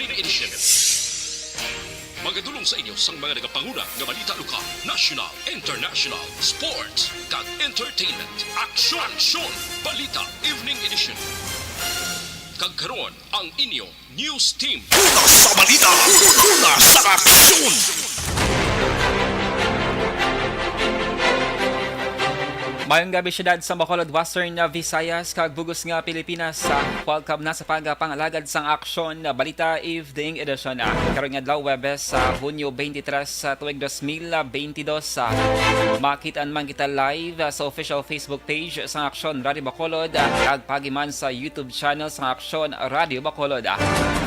Evening Edition. Magadulong sa inyo sang mga nagapanguna nga balita lokal, national, international, sports, kag entertainment. Aksyon! Balita Evening Edition. Kag karon ang inyo news team. Una sa balita, una sa aksyon. Mayong gabi syudad sa Bacolod, Western Visayas, kag bugos nga Pilipinas. Welcome na sa pagpangalagad sang aksyon na Balita Evening Edition. Karon nga adlaw Webes sa Hunyo 23 sa tuig 2022. Makitaan man kita live sa official Facebook page sang Aksyon Radio Bacolod kag pagiman sa YouTube channel sang Aksyon Radio Bacolod.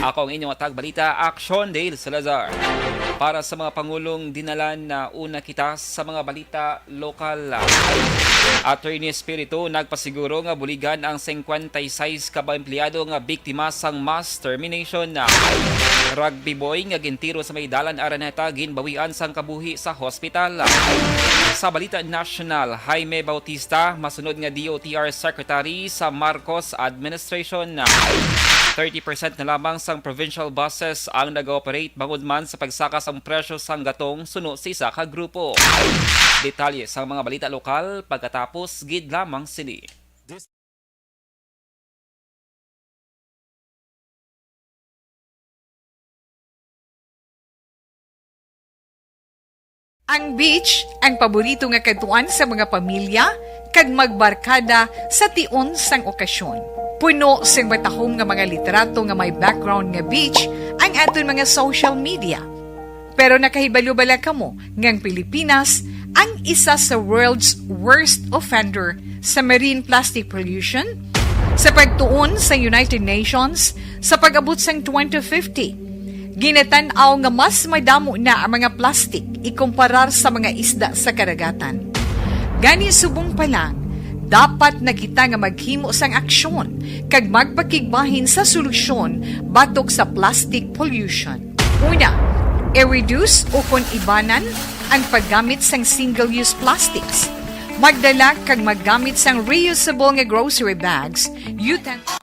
Ako ang inyong tagbalita, Aksyon Dale Salazar. Para sa mga pangulong dinalan na una kita sa mga balita lokal. Attorney Espiritu nagpasiguro nga buligan ang 56 ka empleyado nga biktima sang mass termination na rugby boy nga gintiro sa may dalan Araneta ginbawian sang kabuhi sa hospital. Sa balita national, Jaime Bautista masunod nga DOTR Secretary sa Marcos Administration na 30% na lamang sang provincial buses ang nag-ooperate bangod man sa pagsakas ang presyo sang gatong suno sa isa ka grupo. Detalye sa mga balita lokal pagkatapos gid lamang sini. Ang beach ang paborito nga katuan sa mga pamilya kag magbarkada sa tion sang okasyon. Puno sing matahom nga mga litrato nga may background nga beach ang aton mga social media. Pero nakahibalo-bala kamo ngang Pilipinas ang isa sa world's worst offender sa marine plastic pollution sa pagtuon sa United Nations sa pag-abot sang 2050. Ginatan-aw nga mas madamo na ang mga plastic ikumparar sa mga isda sa karagatan. Gani subong pa lang, dapat na kita nga maghimo sang aksyon kag magpakigbahin sa solusyon batok sa plastic pollution. Una, i-reduce o kon ibanan ang paggamit sang single-use plastics. Magdala kag maggamit sang reusable nga grocery bags,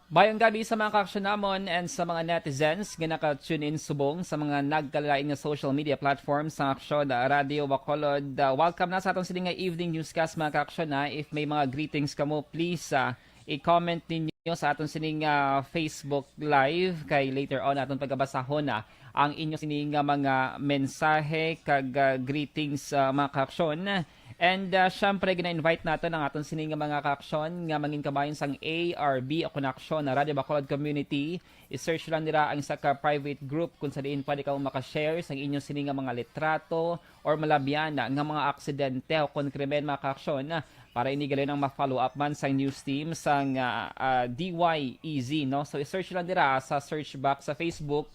Bayang gabi sa mga ka-aksyon namon and sa mga netizens nga naka-tune in subong sa mga nagkalain nga social media platforms sa Aksyon Radio Bacolod. Welcome na sa atong sining nga evening newscast mga ka-aksyon. If may mga greetings kamo, please i-comment ninyo sa atong sining Facebook live kay later on atong pagabasahon ang inyo sining mga mensahe kag greetings mga ka-aksyon. And syempre, gina-invite natin ang aton sining mga ka-aksyon nga mangin kabayon sang ARB o Konaksyon na Radio Bacolod Community. I-search lang nila ang isa ka private group kung sa diin pwede ka makashare sa inyong sining mga litrato or malabyan nga mga aksidente o kung krimen mga ka-aksyon para inigalin ang ma-follow up man sa news team sang DYEZ. No? So i-search lang nila sa search box sa Facebook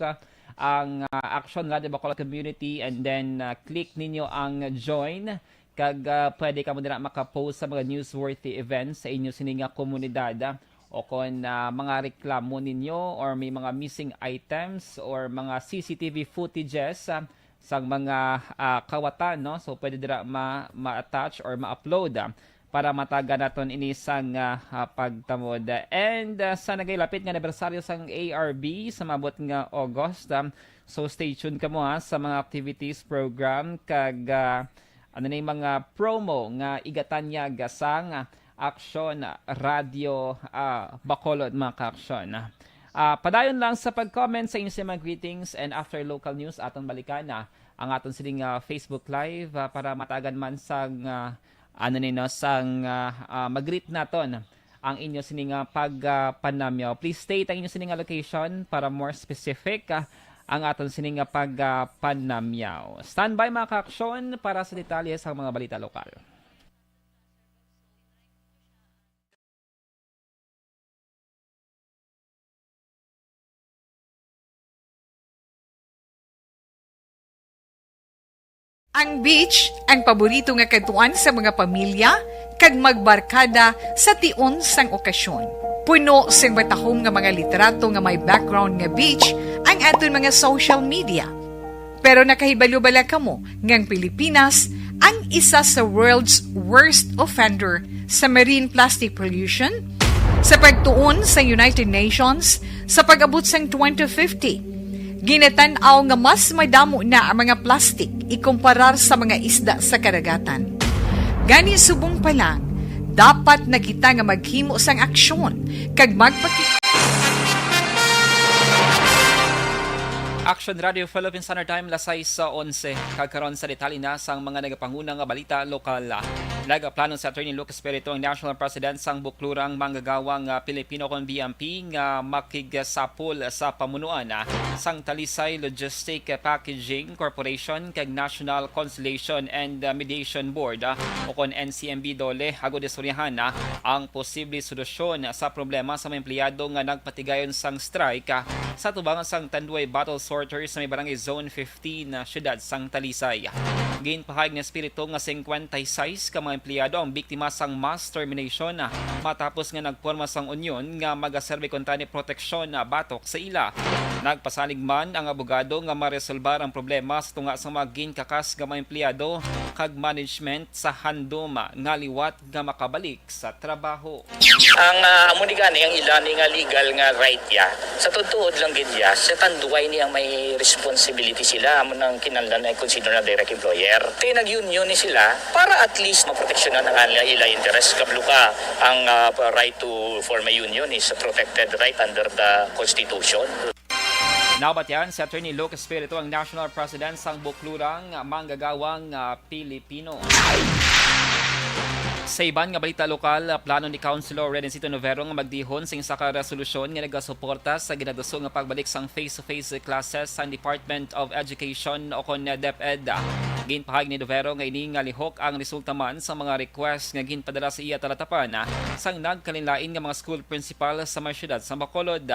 ang Aksyon Radio Bacolod Community and then click ninyo ang join. Kag pwede ka mo dira makapost sa mga newsworthy events sa inyo sining komunidad o kung mga reklamo ninyo or may mga missing items or mga CCTV footages sa mga kawatan, no? So pwede dira ma-attach or ma-upload para mataga naton ini sang pagtamod. And sa nagailapit nga anibersaryo sang ARB sa mabot nga August, so stay tuned kamo sa mga activities program kag ano na yung mga promo nga igatanyag sang Aksyon Radio Bacolod mga ka-aksyon. Padayon lang sa pag-comment sa inyong mga greetings and after local news atong balikan ang aton siling Facebook live para matagan man sang sang mag-greet naton ang inyo sining pagpanamyaw. Please state ang inyo sining location para more specific ang aton sining pagpanamyaw. Standby mga ka-aksyon para sa detalye sa mga balita lokal. Ang beach ang paborito nga katuan sa mga pamilya kag magbarkada sa tion sang okasyon. Puno sing matahom nga mga litrato nga may background nga beach ang aton mga social media. Pero nakahibalo-bala kamo ngang Pilipinas ang isa sa world's worst offender sa marine plastic pollution sa pagtuon sa United Nations sa pag-abot sang 2050. Ginatan-aw nga mas madamo na ang mga plastik ikumparar sa mga isda sa karagatan. Gani subong pa lang, dapat na kita nga maghimo sang aksyon kag Action Radio Philippine Standard Time lasay sa 11 kagkaron sa detalye na sang mga nagapangunang nga balita lokal. Nagaplano sa Attorney Lucas Espiritu ang National President sang buklurang manggagawang Pilipino kon BMP nga makigsapol sa pamunuan sang Talisay Logistic Packaging Corporation kag National Conciliation and Mediation Board o kon NCMB dole agud istoryahan ang posible solusyon sa problema sa mga empleyado nga nagpatigayon sang strike sa tubangan sang Tanduay Battle Sorters sa may barangay Zone 15 na siyudad sang Talisay. Ginpahayag ng Espiritu nga 56 ka mga empleyado ang biktima sang mass termination matapos nga nagporma sang union nga magaserbe kontra ni proteksyon batok sa ila. Nagpasalig man ang abogado nga maresolbar ang problema sa tunga sa mga ginkakas nga mga empleyado kag management sa handom nga liwat nga makabalik sa trabaho. Ang amo ni gani ang ilani nga legal nga right ya. Sa tutuod lang gid ya, sa Tanduay ni ang may responsibility sila amo nang kinahanglan ay consider na direct employer. Kaya nag-union ni sila para at least maproteksyonan ang ila interest kablo ka ang right to form a union is a protected right under the Constitution. Nabatyan si Attorney Lucas Espiritu ang National President sang buklurang manggagawang Pilipino. Sa iban nga balita lokal, plano ni Councilor Redencito Novero nga magdihon sa isa ka resolusyon nga nagasuporta sa ginagdaso nga pagbalik sang face-to-face classes sa Department of Education o kon DepEd. Ginpahayag ni Novero nga ini nga lihok ang resulta man sa mga request nga ginpadala sa iya talatapan sang nagkalinlain nga mga school principal sa mga syudad sa Bacolod.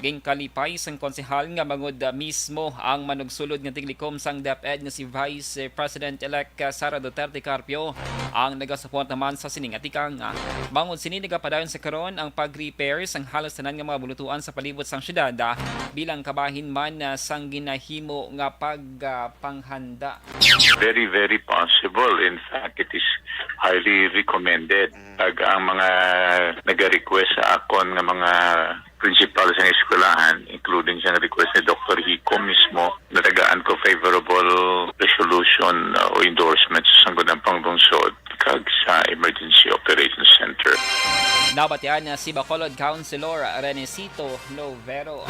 Ginkalipay sang konsehal nga mangod mismo ang manugsulod nga tiglikom sang DepEd nga si Vice President-elect Sara Duterte Carpio ang nagasupport naman sa siningatikang bangod sininiga padayon sa karon ang pag-repair sang halos tanan nga mga bulutuan sa palibot sang syudad bilang kabahin man sang ginahimo nga pagpanghanda. Very, very possible. In fact, it is highly recommended. Pag ang mga nag-request sa akon ng mga principal sa eskwelahan, including sa request ni Dr. Hico mismo, natagaan ko favorable resolution o endorsement sa sanggol ng panglungsod kag sa Emergency Operations Center. Nabatyan si Bacolod Councilor Renesito Novero.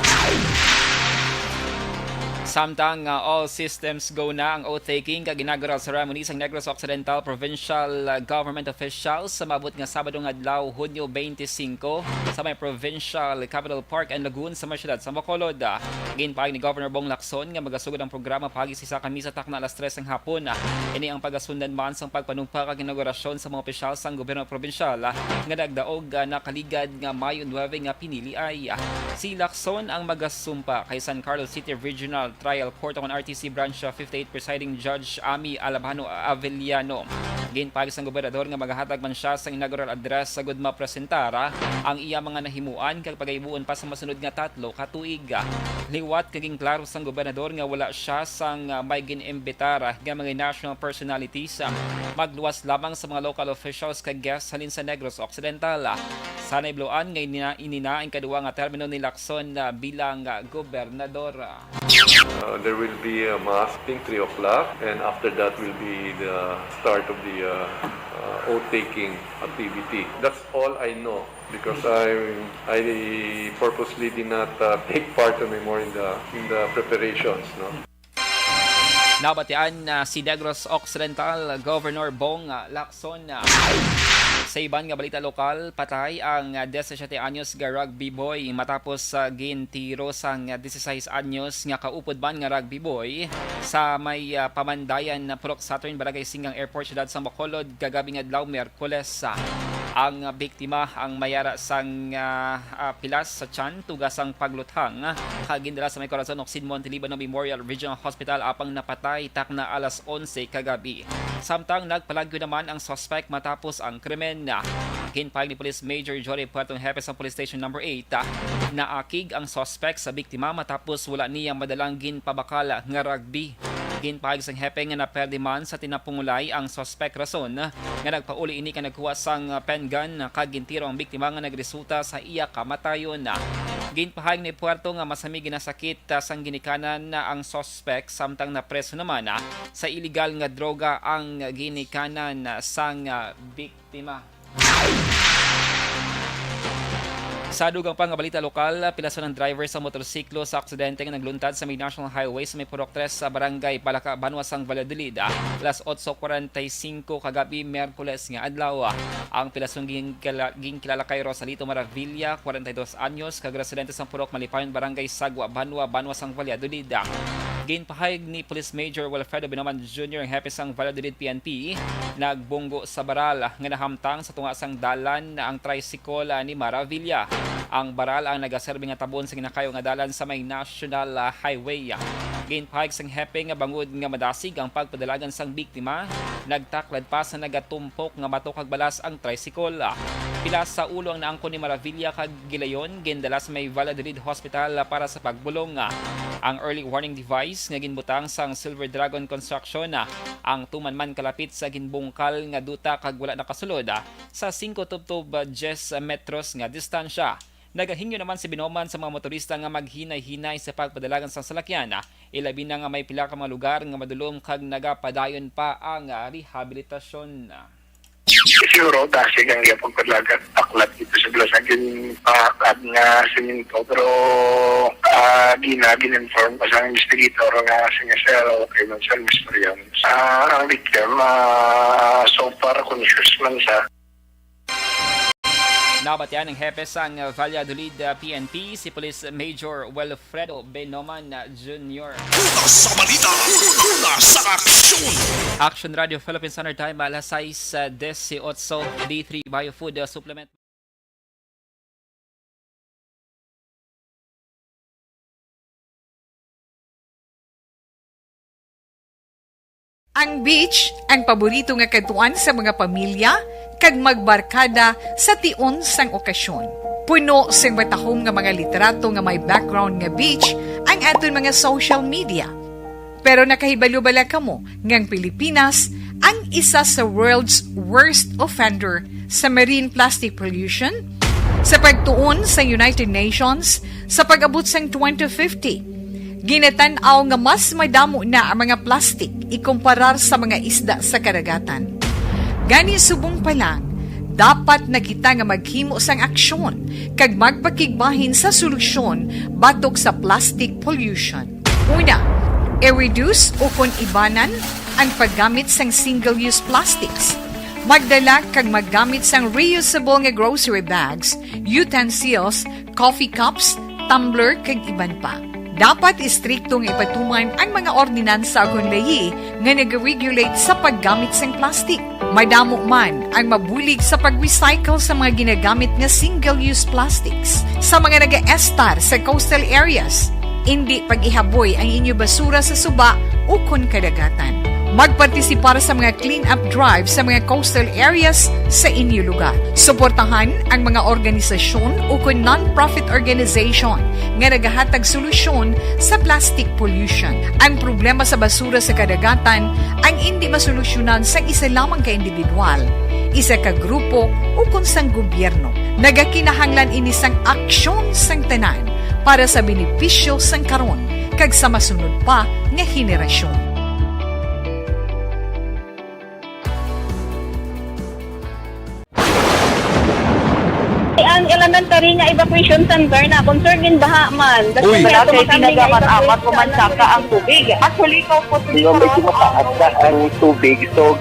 Samtang all systems go na ang oath-taking kag inaugural ceremony sa Negros Occidental Provincial Government Officials sa mabot nga Sabado nga adlaw Hunyo 25 sa may Provincial Capital Park and Lagoon sa syudad sa Bacolod. Ginpahayag ni Governor Bong Lacson nga magasugod ang programa pagi sa kamisa takna alas 3 ng hapon. Ini ang pagasundan man sang pagpanumpa kag inaugurasyon sa mga opisyal sang gobyerno provincial nga nagdaog na kaligad nga Mayo 9 nga pinili ay si Lacson ang magasumpa kay San Carlos City Regional Trial Court on RTC Branch 58 Presiding Judge Ami Alabano Avellano. Ginpahayag sang gobernador nga magahatag man siya sa inaugural address sa gudma presentara ang iya mga nahimuan kag pagaybuon pa sa masunod nga 3 ka tuig. Liwat kaging klaro sang gobernador nga wala siya sang may ginimbitara nga mga national personalities magluwas lamang sa mga local officials kag guests halin sa Negros Occidental. Sanay bloan nga inina ang kaduwa nga termino ni Lacson bilang gobernador. There will be a mass, I think 3 o'clock, and after that will be the start of the oath-taking activity. That's all I know because I purposely did not take part anymore in the preparations. No? Nabatian si Negros Occidental Governor Bong Lacson. Sa iban nga balita lokal, patay ang 17 anyos nga rugby boy matapos gintiro sang 16 anyos nga kaupod man nga rugby boy sa may pamandayan na Purok Saturn Barangay Singang Airport Syudad sa Bacolod kagabing adlaw Miyerkules. Ang biktima ang mayara sang pilas sa tiyan tugasang pagluthang kagindala sa may Corazon Ocsid Montelibano Memorial Regional Hospital apang napatay takna alas 11 kagabi. Samtang nagpalagyo naman ang suspect matapos ang krimen. Ginpahayag ni Police Major Jory Puertong Hepe sa Police Station No. 8 na akig ang suspect sa biktima matapos wala niyang madalang ginpabakala nga rugby. Ginpahayag sang hepe nga naperde man sa tinapungulay ang suspect rason nga nagpauli ini ka nagkuha sang pen gun kag gintiro ang biktima nga nagresulta sa iya kamatayon. Ginpahayag ni Puerto nga masami ginasakit sang ginikanan na ang suspect samtang na preso naman sa illegal nga droga ang ginikanan sang biktima. Sa dugang pang balita lokal, pilason ng driver sa motorsiklo sa aksidente nga nagluntad sa may National Highway sa may Purok 3 sa Barangay Palaka, Banwasang Valladolid. Alas 8:45 kagabi, Miyerkules nga adlaw. Ang pilason ginkilala kay Rosalito Maravilla, 42 anyos, kag residente sa Purok Malipayon, Barangay Sagwa, Banwasang Valladolid. Ginpahayag ni Police Major Wilfredo Binoman Jr. ang hepe sang Valladolid PNP, nagbunggo sa baral nga nahamtang sa tungasang dalan na ang tricycle ni Maravilla. Ang baral ang nagaserbe nga tabon sa ginakayo nga dalan sa may National Highway. Ginpahayag sang hepe nga bangod nga madasig ang pagpadalagan sang biktima, nagtaklad pa sa nagatumpok nga bato kag balas ang tricycle. Pila sa ulo ang naangkon ni Maravilla kag gilayon gindala sa may Valladolid Hospital para sa pagbulong. Ang early warning device nga ginbutang sang Silver Dragon Construction ang tumanman kalapit sa ginbungkal nga duta kag wala nakasulod sa 5 tubtob 10 metros nga distansya. Nagahingyo naman si Binoman sa mga motorista nga maghinay-hinay sa pagpadalagan sa salakyan. Ilabi na nga may pila ka mga lugar nga madulom kag nagapadayon pa ang rehabilitasyon. Siguro dahil ang yapong padlagan aklat dito sa Blasagin pakad nga siminto pero gin-inform pa sa investigator nga sinasero kay Mansal Misterion. Ang victim so far conscious man sa Nabatian ng hepe sang Valladolid PNP si Police Major Wilfredo Binoman Jr. Una sa balita, una sa aksyon. Action Radio Philippines Standard Time alas 6:18 D3 Biofood Supplement. Ang beach ang paborito nga katuan sa mga pamilya kag magbarkada sa tion sang okasyon. Puno sang batahom nga mga litrato nga may background nga beach ang aton mga social media. Pero nakahibalo-bala kamo ngang Pilipinas ang isa sa world's worst offender sa marine plastic pollution? Sa pagtuon sa United Nations sa pag-abot sang 2050, ginatanaw nga mas madamo na ang mga plastic ikumparar sa mga isda sa karagatan. Gani subong pa lang, dapat na kita nga maghimo sang aksyon kag magpakigbahin sa solusyon batok sa plastic pollution. Una, i-reduce o kon ibanan ang paggamit sang single-use plastics. Magdala kag maggamit sang reusable nga grocery bags, utensils, coffee cups, tumbler kag iban pa. Dapat istriktong ipatuman ang mga ordinansa akong layi nga nag-regulate sa paggamit ng plastic. Madamo man ang mabulig sa pag-recycle sa mga ginagamit nga single-use plastics. Sa mga nag-estar sa coastal areas, hindi pag-ihaboy ang inyo basura sa suba o kon kadagatan. Magpartisipar sa mga clean-up drive sa mga coastal areas sa inyo lugar. Suportahan ang mga organisasyon o kung non-profit organization nga nagahatag solusyon sa plastic pollution. Ang problema sa basura sa kadagatan ang hindi masolusyonan sa isa lamang ka individual, isa ka grupo o kung sang gobyerno. Nagakinahanglan ini sang aksyon sang tanan para sa benepisyo sang karon kag sa masunod pa nga henerasyon. Ang elementary nga evacuation center na concern din baha man. Uy, kasi tinagaman amat kumansaka ang tubig. Actually, ko po Di ba medyo mataas na ang tubig, so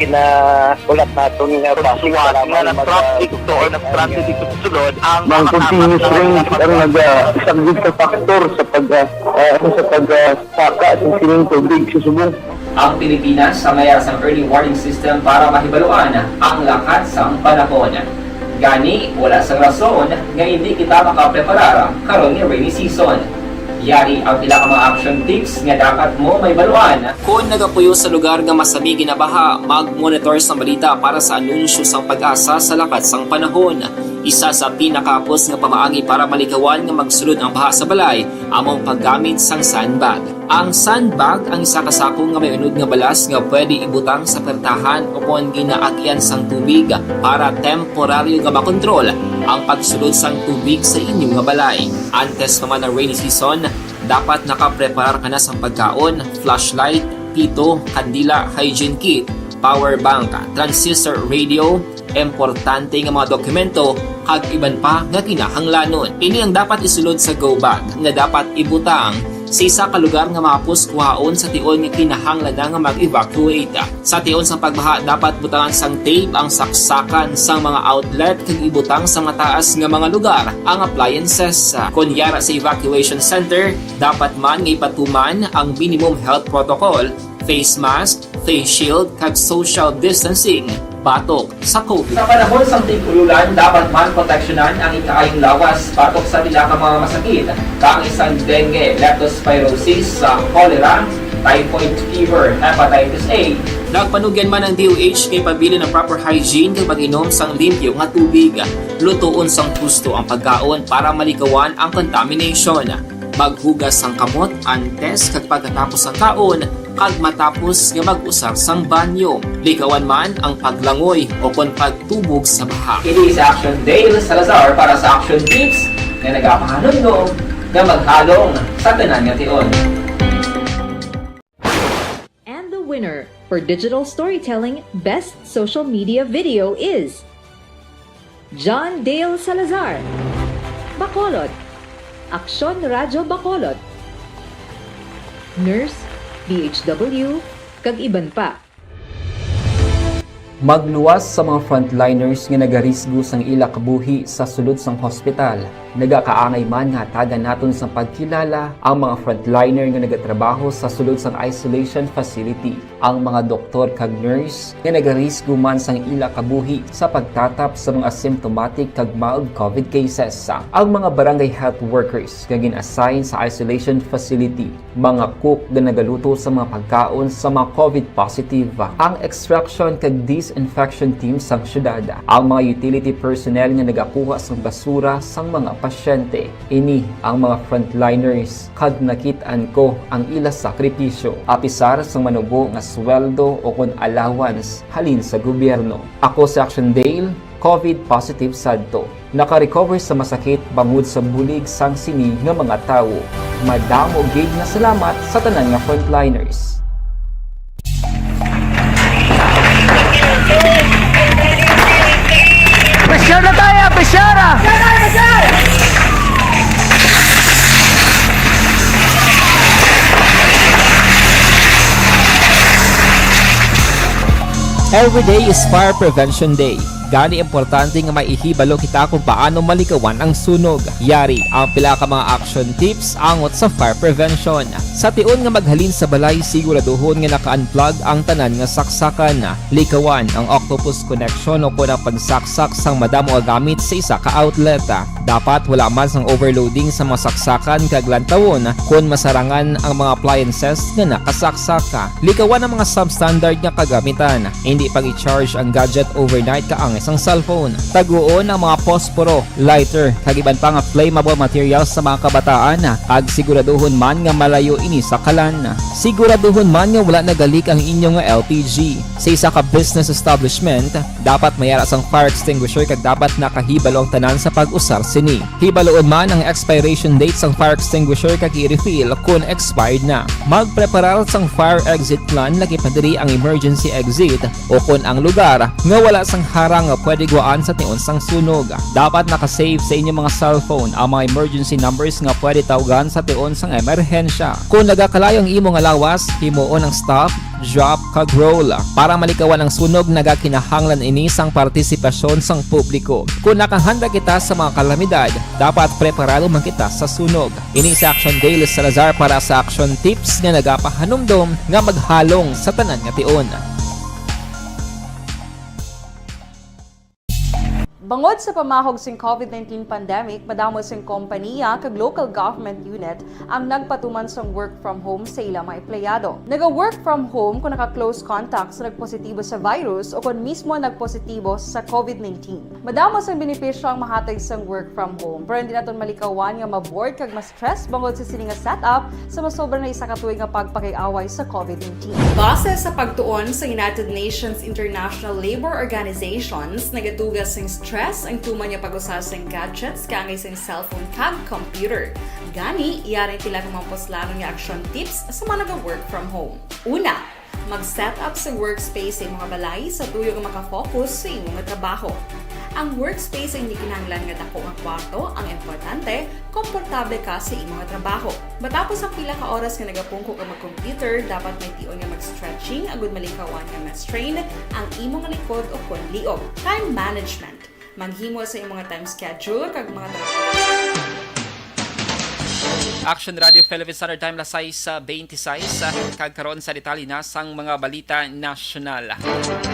ulat natin nga pasuwat nga ng traffic to or ng traffic dito sulod ang continuous rain ang nag-isang sa factor sa pagsaka ng sining tubig sa subong. Ang Pilipinas sa mayas ang early warning system para mahibaluan ang lakat sa panahon. Gani, wala sa rason nga hindi kita makapreparar karon ni rainy season. Yari ang pila ka mga action tips nga dapat mo may baluan. Kung nagapuyo sa lugar nga masabi ginabaha, mag-monitor sa balita para sa anunsyo sa pag-asa sa lakat sang panahon. Isa sa pinakapos nga pamaagi para malikawan nga magsulod ang baha sa balay, among paggamit sang sandbag. Ang sandbag ang isa ka sako nga may unod nga balas nga pwede ibutang sa pertahan o kung ginaagyan sang tubig para temporaryo nga makontrol ang pagsulod sang tubig sa inyong nga balay. Antes pa man ang rainy season, dapat nakapreparar ka na sa pagkaon, flashlight, pito, kandila, hygiene kit, power bank, transistor radio, importante nga mga dokumento kag iban pa nga kinahanglanon. Ini ang dapat isulod sa go bag nga dapat ibutang sa isa ka lugar nga mapus kuhaon sa tion nga kinahanglan nga mag-evacuate. Sa tion sa pagbaha dapat butangan sang tape ang saksakan sang mga outlet kag ibutang sa mataas nga mga lugar ang appliances. Kunyara sa evacuation center, dapat man nga ipatuman ang minimum health protocol, face mask, face shield kag social distancing batok sa COVID. Sa panahon sa tig-ululan, dapat man proteksyonan ang ikaayong lawas batok sa pinaka mga masakit, kang isang dengue, leptospirosis, cholera, typhoid fever, hepatitis A. Nagpanugyan man ang DOH kay pabili ng proper hygiene kay pag-inom sang limpyo nga tubig. Lutuon sang husto ang pagkaon para malikawan ang contamination. Maghugas sang kamot antes kag pagkatapos ang kaon kag matapos nga mag-usar sang banyo. Likawan man ang paglangoy o kon pagtubog sa baha. Kini sa Action Dale Salazar para sa Action Tips na nagapahanundong nga maghalong sa tanan nga tion. And the winner for Digital Storytelling Best Social Media Video is John Dale Salazar, Bacolod, Aksyon Radyo Bacolod, Nurse, DHW, kag iban pa. Magluwas sa mga frontliners nga nagarisgo sang ila kabuhi sa sulod sang hospital. Nagakaangay man nga tagan naton sa pagkilala ang mga frontliner nga nagatrabaho sa sulod sang isolation facility. Ang mga doktor kag nurse nga nagarisgo man sang ila kabuhi sa pagtatap sa mga symptomatic kag mild COVID cases. Ang mga barangay health workers nga gin-assign sa isolation facility, mga cook nga nagaluto sa mga pagkaon sa mga COVID positive, ang extraction kag disinfection team sang syudad, ang mga utility personnel nga nagakuha sang basura sang mga pasyente. Ini ang mga frontliners kag nakitaan ko ang ila sakripisyo apisar sang manubo nga sweldo o kon allowance halin sa gobyerno. Ako sa Action Dale, COVID positive sadto. Naka-recover sa masakit bangod sa bulig sang sini nga mga tawo. Madamo gig na salamat sa tanan nga frontliners. Pressure na tayo! Pressure! Every day is Fire Prevention Day. Gani importante nga maihibalo kita kung paano malikawan ang sunog. Yari ang pila ka mga action tips angot sa fire prevention. Sa tion nga maghalin sa balay, siguraduhon nga naka-unplug ang tanan nga saksakan. Likawan ang octopus connection o kung ang pagsaksak sang madamo nga gamit sa isa ka outlet. Dapat wala man sang overloading sa mga saksakan kag lantawon kung masarangan ang mga appliances nga nakasaksaka. Likawan ang mga substandard nga kagamitan. Hindi pag i-charge ang gadget overnight kaang isang cellphone. Taguon ang mga posporo, lighter, kag iban pa nga flammable materials sa mga kabataan. Kag siguraduhon man nga malayo ini sa kalan. Siguraduhon man nga wala nagalik ang inyong nga LPG. Sa isa ka business establishment, dapat mayara sang fire extinguisher kag dapat nakahibalo ang tanan sa pag-usar sini. Hibaloon man ang expiration date sang fire extinguisher kag i-refill kung expired na. Magpreparar sang fire exit plan laki padiri ang emergency exit o kung ang lugar nga wala sang harang nga pwede guwaan sa tion sang sunog. Dapat nakasave sa inyong mga cellphone ang mga emergency numbers nga pwede tawagan sa tion sang emerhensya. Kung nagakalayo ang imong lawas, himuon ang stop, drop kag roll para malikawan ang sunog. Nagakinahanglan ini sang partisipasyon sang publiko. Kung nakahanda kita sa mga kalamidad, dapat preparado man kita sa sunog. Ini sa Action Dale Salazar para sa Action Tips nga nagapahanumdom nga maghalong sa tanan nga tion. Bangod sa pamahog sing COVID-19 pandemic, madamo sing kompanya kag local government unit ang nagpatuman sang work from home sa ilang mga empleyado. Naga-work from home kung naka-close contacts na nagpositibo sa virus o kung mismo nagpositibo sa COVID-19. Madamo sang benepisyo ang mahatag sang work from home, pero hindi naton malikawan nga ma-bored kag ma-stress bangod sa sini nga setup sa masobra na isa ka tuig nga pagpakiaway sa COVID-19. Base sa pagtuon sa United Nations International Labor Organizations, nagatugas sing stress ang tuman niya pag-usas ng gadgets kangay sing cellphone kag computer. Gani, iyarin tila kung mamposlano nga action tips sa mga nag-work from home. Una, mag-set up sa workspace sa imong balay sa tuyo nga makafocus sa imong trabaho. Ang workspace ay hindi kinahanglan nga dako nga kwarto, ang importante, komportable ka sa imong trabaho. Matapos ang pila ka oras nga nagapungko ka mag-computer, dapat may tion nga mag-stretching agud malikawan nga ma-strain ang imong likod o kon liog. Time management. Maghimo sa imong time schedule kag mga Action Radio Philippines Standard Time lasay sa 26 kagkaron sa detalye na sang mga balita nasyonal.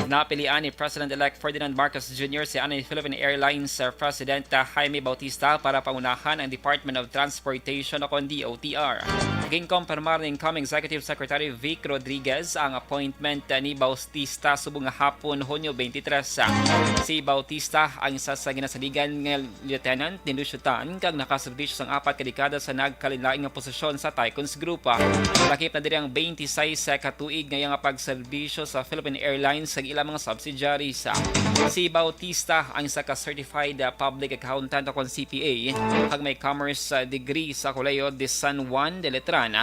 Napilian ni President-elect Ferdinand Marcos Jr. si Philippine Airlines President Jaime Bautista para pangunahan ang Department of Transportation o DOTR. Ginkompirmar ng incoming Executive Secretary Vic Rodriguez ang appointment ni Bautista subong hapon Hunyo 23. Si Bautista ang isa sa ginasaligan ng lieutenant ni Lusyutan kag nakaserbisyo sang 4 ka dekada sa nagkalilaing nga posisyon sa Tycoons Group. Lakip na diri ang 26 katuig ngayong pagserbisyo sa Philippine Airlines sa ilang mga subsidiaries. Si Bautista ang isa ka certified public accountant o CPA kag may commerce degree sa Colegio de San Juan de Letrán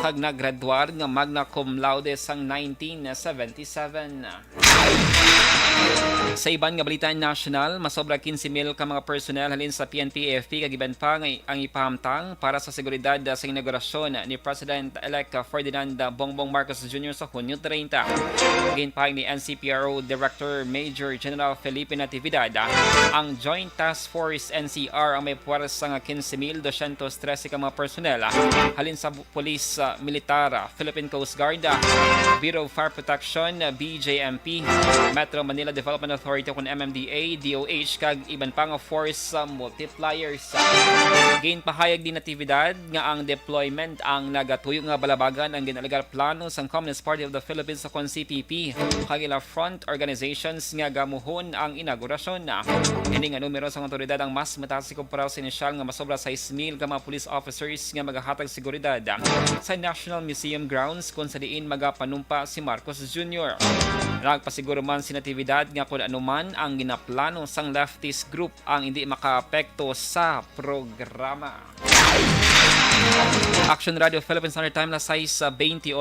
kag naggraduar nga magna cum laude sang 1977. Sa iban nga balita national, masobra 15,000 ka mga personnel halin sa PNP-AFP kag iban pa ang ipahamtang para sa seguridad sa inaugurasyon ni President-elect Ferdinand Bongbong Marcos Jr. sa Hunyo 30. Ginpahayag ni NCPRO Director Major General Felipe Natividad, ang Joint Task Force NCR ang may puwersa nga 15,213 ka mga personnel halin sa Police, Militar, Philippine Coast Guard, Bureau of Fire Protection, BJMP, Metro Manila Development Authority kung MMDA, DOH kag iban pa nga force multipliers. Ginpahayag din natividad nga ang deployment ang nagatuyo nga balabagan ang ginalagar plano sa Communist Party of the Philippines sa CPP kag ila front organizations nga gamuhon ang inaugurasyon. Ini nga numero sa otoridad ang mas mataas kumpara sa inisyal nga masobra 6,000 ka mga police officers nga magahatag seguridad sa National Museum grounds kung sa diin magapanumpa si Marcos Jr. Nagpasiguro man si natividad nga kung anuman ang ginaplano sang leftist group ang hindi makaapekto sa programa. Action Radio Philippines Standard Time na size 28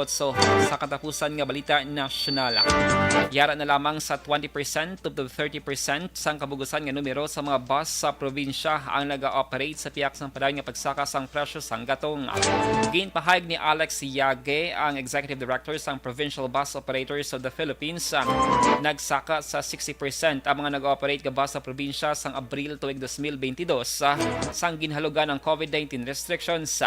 sa katapusan nga balita nasyonal. Yara na lamang sa 20% to 30% sang kabugusan nga numero sa mga bus sa probinsya ang naga-operate sa tiyak sang padayon nga pagsaka sang presyo sang gatong. Ginpahayag ni Alex Yage, ang Executive Director sang Provincial Bus Operators of the Philippines, nagsaka sa 60% ang mga nag-operate nga bus sa probinsya sang Abril tuig 2022 sang ginhalugan ng COVID-19 restrictions.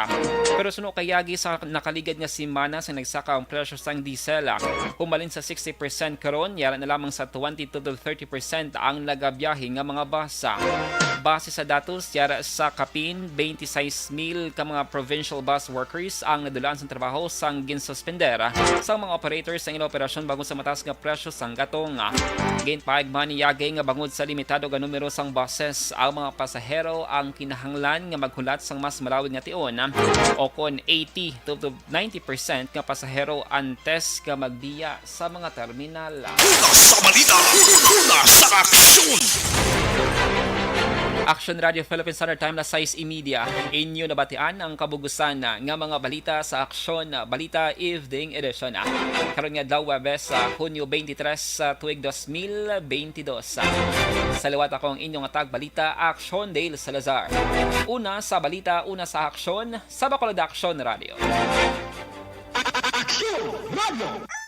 Pero suno kayagi sa nakaligad nga simana sa nagsaka ang presyo sang diesel. Humalin sa 60% karon, yara na lamang sa 20 to 30% ang nagabiyahe nga mga bus. Base sa datos, yara sa Kapin, 26,000 ka mga provincial bus workers ang nadulaan sa trabaho sang ginsuspender sa mga operators sa ilang operasyon bagong sa mataas nga presyo sang gatong. Ginpahayag man ni Yage nga bangod sa limitado nga numero sang buses, ang mga pasahero ang kinahanglan nga maghulat sang mas malawig nga tion o kon 80 to 90% nga pasahero antes ka magbiya sa mga terminal. Una sa balita, una sa aksyon. Action Radio Philippines Standard Time na size media. Inyo nabatian ang kabugusan nga mga balita sa Aksyon Balita Evening Edition. Karon nga daw Webes Hunyo 23 tuig 2022. Sa liwat akong inyong atag balita, Action Dale Salazar. Una sa balita, una sa aksyon, sa Bacolod Action Radio. Aksyon Radio!